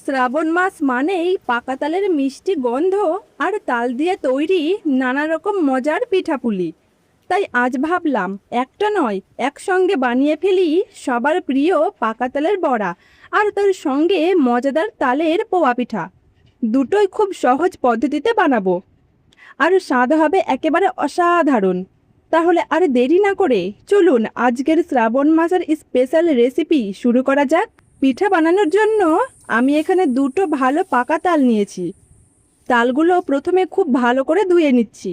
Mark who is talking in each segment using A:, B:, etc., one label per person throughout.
A: শ্রাবণ মাস মানেই পাকা তালের মিষ্টি গন্ধ আর তাল দিয়ে তৈরি নানা রকম মজার পিঠাপুলি। তাই আজ ভাবলাম একটা নয়, একসঙ্গে বানিয়ে ফেলি সবার প্রিয় পাকা তালের বড়া আর তার সঙ্গে মজাদার তালের পোয়া পিঠা। দুটোই খুব সহজ পদ্ধতিতে বানাবো, আর স্বাদ হবে একেবারে অসাধারণ। তাহলে আর দেরি না করে চলুন আজকের শ্রাবণ মাসের স্পেশাল রেসিপি শুরু করা যাক। পিঠা বানানোর জন্য আমি এখানে দুটো ভালো পাকা তাল নিয়েছি। তালগুলো প্রথমে খুব ভালো করে ধুয়ে নিচ্ছি,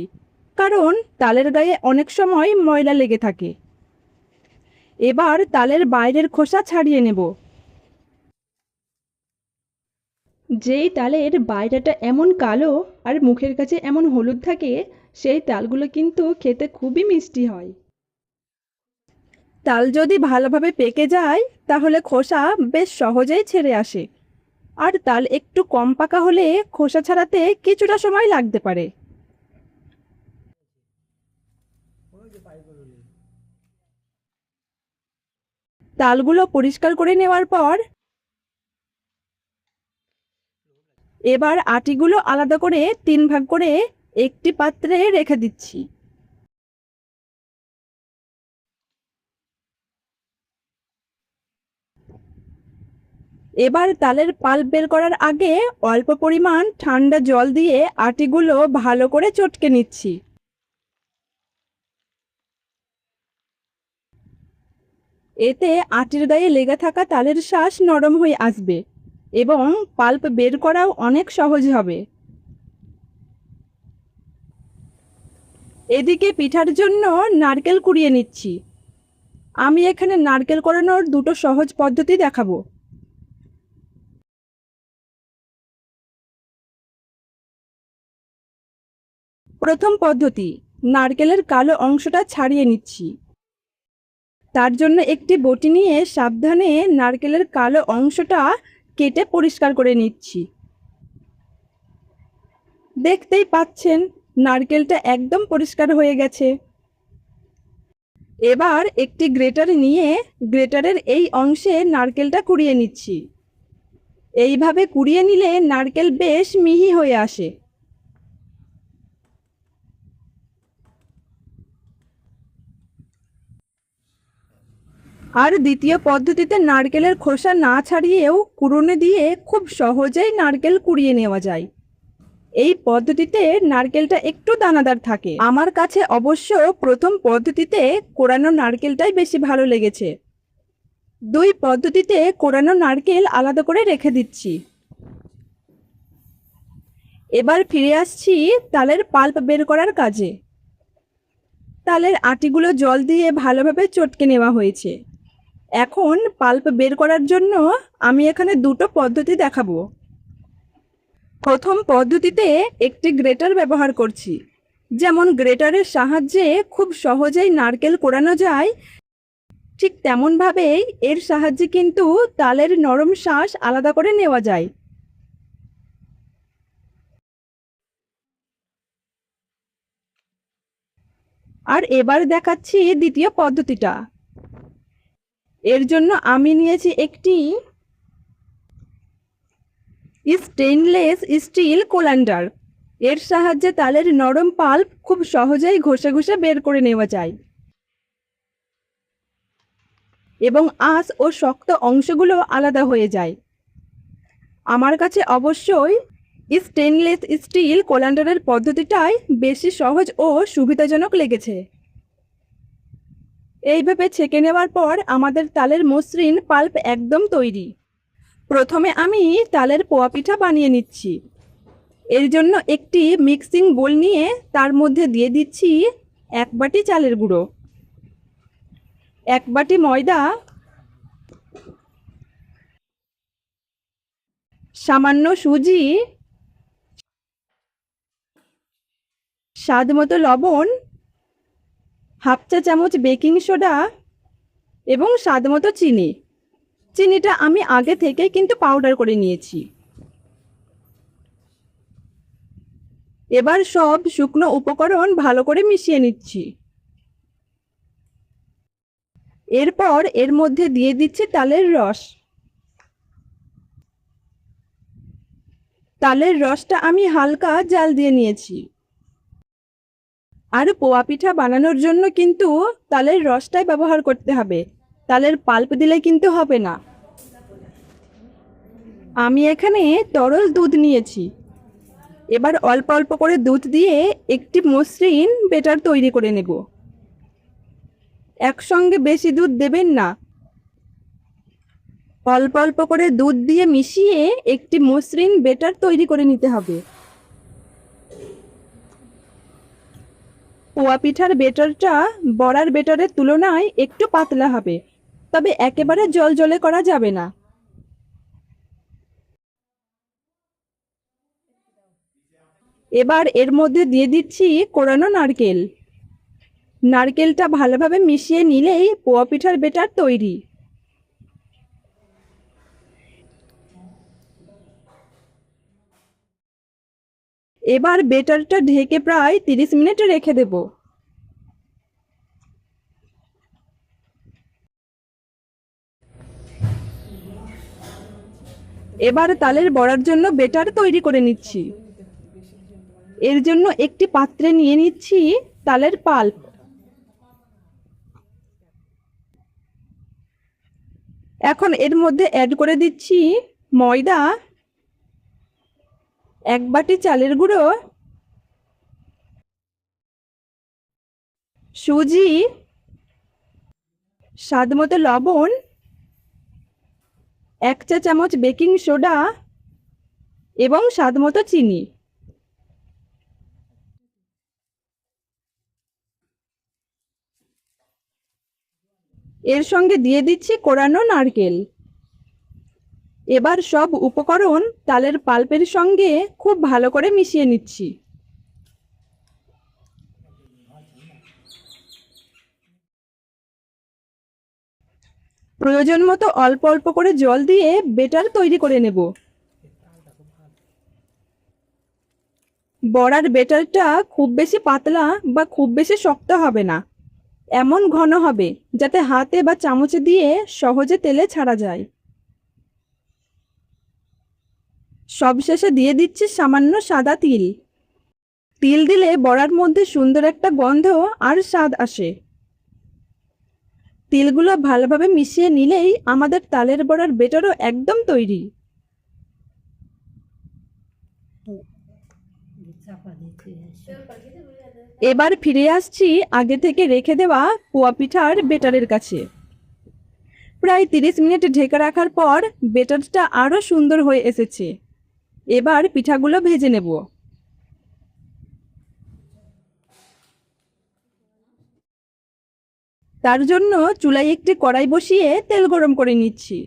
A: কারণ তালের গায়ে অনেক সময় ময়লা লেগে থাকে। এবার তালের বাইরের খোসা ছাড়িয়ে নেব। যেই তালের বাইরেটা এমন কালো আর মুখের কাছে এমন হলুদ থাকে, সেই তালগুলো কিন্তু খেতে খুবই মিষ্টি হয়। তাল যদি ভালোভাবে পেকে যায় তাহলে খোসা বেশ সহজেই ছেড়ে আসে, আর তাল একটু কম পাকা হলে খোসা ছাড়াতে কিছুটা সময় লাগতে পারে। তালগুলো পরিষ্কার করে নেওয়ার পর এবার আটিগুলো আলাদা করে 3 ভাগ করে একটি পাত্রে রেখে দিচ্ছি। এবার তালের পাল্প বের করার আগে অল্প পরিমাণ ঠান্ডা জল দিয়ে আটিগুলো ভালো করে চটকে নিচ্ছি। এতে আটির গায়ে লেগে থাকা তালের শাঁস নরম হয়ে আসবে এবং পাল্প বের করাও অনেক সহজ হবে। এদিকে পিঠার জন্য নারকেল কুড়িয়ে নিচ্ছি। আমি এখানে নারকেল কোড়ানোর দুটো সহজ পদ্ধতি দেখাবো। প্রথম পদ্ধতি, নারকেলের কালো অংশটা ছাড়িয়ে নিচ্ছি। তার জন্য একটি বটি নিয়ে সাবধানে নারকেলের কালো অংশটা কেটে পরিষ্কার করে নিচ্ছি। দেখতেই পাচ্ছেন নারকেলটা একদম পরিষ্কার হয়ে গেছে। এবার একটি গ্রেটার নিয়ে গ্রেটারের এই অংশে নারকেলটা কুড়িয়ে নিচ্ছি। এইভাবে কুড়িয়ে নিলে নারকেল বেশ মিহি হয়ে আসে। আর দ্বিতীয় পদ্ধতিতে নারকেলের খোসা না ছাড়িয়েও কুড়ুনি দিয়ে খুব সহজেই নারকেল কুড়িয়ে নেওয়া যায়। এই পদ্ধতিতে নারকেলটা একটু দানাদার থাকে। আমার কাছে অবশ্য প্রথম পদ্ধতিতে কোড়ানো নারকেলটাই বেশি ভালো লেগেছে। দুই পদ্ধতিতে কোড়ানো নারকেল আলাদা করে রেখে দিচ্ছি। এবার ফিরে আসছি তালের পাল্প বের করার কাজে। তালের আটিগুলো জল দিয়ে ভালোভাবে চটকে নেওয়া হয়েছে। এখন পাল্প বের করার জন্য আমি এখানে দুটো পদ্ধতি দেখাবো। প্রথম পদ্ধতিতে একটি গ্রেটার ব্যবহার করছি। যেমন গ্রেটারের সাহায্যে খুব সহজেই নারকেল কোড়ানো যায়, ঠিক তেমনভাবেই এর সাহায্যে কিন্তু তালের নরম শাঁস আলাদা করে নেওয়া যায়। আর এবার দেখাচ্ছি দ্বিতীয় পদ্ধতিটা। এর জন্য আমি নিয়েছি একটি স্টেইনলেস স্টিল কোলান্ডার। এর সাহায্যে তালের নরম পাল্প খুব সহজেই ঘষে ঘষে বের করে নেওয়া যায় এবং আঁশ ও শক্ত অংশগুলো আলাদা হয়ে যায়। আমার কাছে অবশ্যই স্টেইনলেস স্টিল কোলান্ডারের পদ্ধতিটাই বেশি সহজ ও সুবিধাজনক লেগেছে। এইভাবে ছেঁকে নেওয়ার পর আমাদের তালের মসৃণ পাল্প একদম তৈরি। প্রথমে আমি তালের পোয়া পিঠা বানিয়ে নিচ্ছি। এর জন্য একটি মিক্সিং বোল নিয়ে তার মধ্যে দিয়ে দিচ্ছি 1 বাটি চালের গুঁড়ো, 1 বাটি ময়দা, সামান্য সুজি, স্বাদমতো লবণ, হাফ চা চামচ বেকিং সোডা এবং স্বাদমতো চিনি। চিনিটা আমি আগে থেকে কিন্তু পাউডার করে নিয়েছি। এবার সব শুকনো উপকরণ ভালো করে মিশিয়ে নিচ্ছি। এরপর এর মধ্যে দিয়ে দিচ্ছি তালের রস। তালের রসটা আমি হালকা জাল দিয়ে নিয়েছি। আর পোয়া পিঠা বানানোর জন্য কিন্তু তালের রসটাই ব্যবহার করতে হবে, তালের পাল্প দিলে কিন্তু হবে না। আমি এখানে তরল দুধ নিয়েছি। এবার অল্প অল্প করে দুধ দিয়ে একটি মসৃণ বেটার তৈরি করে নেব। একসঙ্গে বেশি দুধ দেবেন না, অল্প অল্প করে দুধ দিয়ে মিশিয়ে একটি মসৃণ বেটার তৈরি করে নিতে হবে। পোয়া পিঠার বেটারটা বড়ার বেটারের তুলনায় একটু পাতলা হবে, তবে একেবারে জলজলে করা যাবে না। এবার এর মধ্যে দিয়ে দিচ্ছি কোরানো নারকেল। নারকেলটা ভালোভাবে মিশিয়ে নিলেই পোয়া পিঠার বেটার তৈরি। এবার বেটারটা ঢেকে প্রায় 30 মিনিট রেখে দেব। এবার তালের বড়ার জন্য বেটার তৈরি করে নিচ্ছি। এর জন্য একটি পাত্রে নিয়ে নিচ্ছি তালের পাল্প। এখন এর মধ্যে অ্যাড করে দিচ্ছি ময়দা, 1 বাটি চালের গুঁড়ো, সুজি, স্বাদমতো লবণ, 1 চা চামচ বেকিং সোডা এবং স্বাদমতো চিনি। এর সঙ্গে দিয়ে দিচ্ছি কোরানো নারকেল। এবার সব উপকরণ তালের পাল্পের সঙ্গে খুব ভালো করে মিশিয়ে নিচ্ছি। প্রয়োজন মতো অল্প অল্প করে জল দিয়ে বেটার তৈরি করে নেব। বড়ার বেটারটা খুব বেশি পাতলা বা খুব বেশি শক্ত হবে না, এমন ঘন হবে যাতে হাতে বা চামচে দিয়ে সহজে তেলে ছাড়া যায়। সবশেষে দিয়ে দিচ্ছি সামান্য সাদা তিল। তিল দিলে বড়ার মধ্যে সুন্দর একটা গন্ধ আর স্বাদ আসে। তিলগুলো ভালোভাবে মিশিয়ে নিলেই আমাদের তালের বড়ার বেটারও একদম তৈরি। এবার ফিরে আসছি আগে থেকে রেখে দেওয়া পোয়া পিঠার বেটারের কাছে। প্রায় 30 মিনিট ঢেকে রাখার পর বেটারটা আরও সুন্দর হয়ে এসেছে। এবার পিঠাগুলো ভেজে নেব। তার জন্য চুলায় একটি কড়াই বসিয়ে তেল গরম করে নিচ্ছি।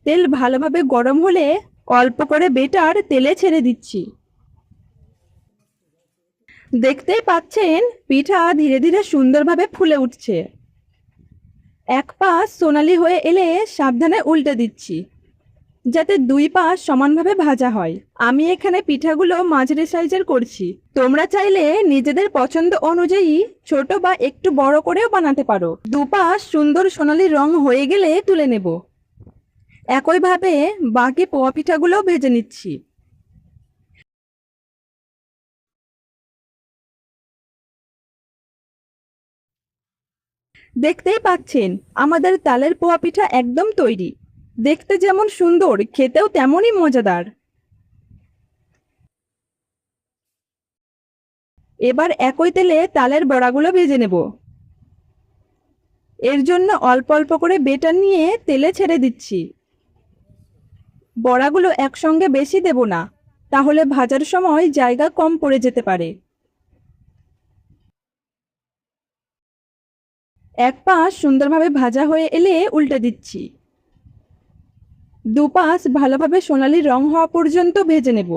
A: তেল ভালোভাবে গরম হলে অল্প করে বেটার তেলে ছেড়ে দিচ্ছি। দেখতেই পাচ্ছেন পিঠা ধীরে ধীরে সুন্দরভাবে ফুলে উঠছে। এক পাশ সোনালি হয়ে এলে সাবধানে উল্টে দিচ্ছি, যাতে 2 পাশ সমানভাবে ভাজা হয়। আমি এখানে পিঠাগুলো মাঝারি সাইজের করছি, তোমরা চাইলে নিজেদের পছন্দ অনুযায়ী ছোট বা একটু বড় করেও বানাতে পারো। 2 পাশ সুন্দর সোনালি রং হয়ে গেলে তুলে নেব। একইভাবে বাকি পোয়া পিঠাগুলোও ভেজে নিচ্ছি। দেখতেই পাচ্ছেন আমাদের তালের পোয়া পিঠা একদম তৈরি। দেখতে যেমন সুন্দর, খেতেও তেমনই মজাদার। এবার একই তেলে তালের বড়াগুলো ভেজে নেব। এর জন্য অল্প অল্প করে বেটার নিয়ে তেলে ছেড়ে দিচ্ছি। বড়াগুলো একসঙ্গে বেশি দেব না, তাহলে ভাজার সময় জায়গা কম পড়ে যেতে পারে। এক পাশ সুন্দরভাবে ভাজা হয়ে এলে উল্টে দিচ্ছি। 2 পাশ ভালোভাবে সোনালি রং হওয়া পর্যন্ত ভেজে নেব।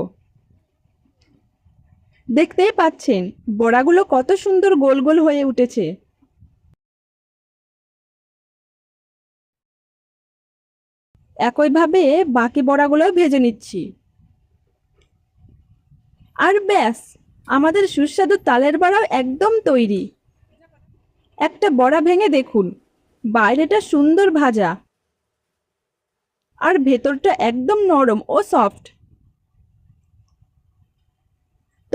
A: দেখতেই পাচ্ছেন বড়াগুলো কত সুন্দর গোল গোল হয়ে উঠেছে। একইভাবে বাকি বড়াগুলোও ভেজে নিচ্ছি। আর ব্যাস, আমাদের সুস্বাদু তালের বড়াও একদম তৈরি। একটা বড়া ভেঙে দেখুন, বাইরেটা সুন্দর ভাজা আর ভেতরটা একদম নরম ও সফট।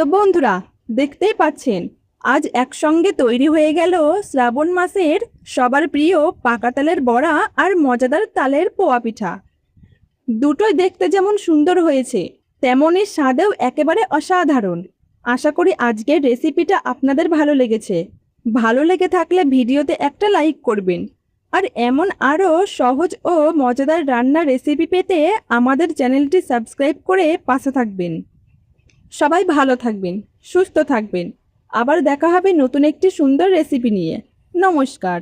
A: তো বন্ধুরা, দেখতেই পাচ্ছেন আজ একসঙ্গে তৈরি হয়ে গেল শ্রাবণ মাসের সবার প্রিয় পাকা তালের বড়া আর মজাদার তালের পোয়া পিঠা। দুটোই দেখতে যেমন সুন্দর হয়েছে, তেমনই স্বাদেও একেবারে অসাধারণ। আশা করি আজকের রেসিপিটা আপনাদের ভালো লেগেছে। ভালো লেগে থাকলে ভিডিওতে একটা লাইক করবেন। আর এমন আরও সহজ ও মজাদার রান্নার রেসিপি পেতে আমাদের চ্যানেলটি সাবস্ক্রাইব করে পাশে থাকবেন। সবাই ভালো থাকবেন, সুস্থ থাকবেন। আবার দেখা হবে নতুন একটি সুন্দর রেসিপি নিয়ে। নমস্কার।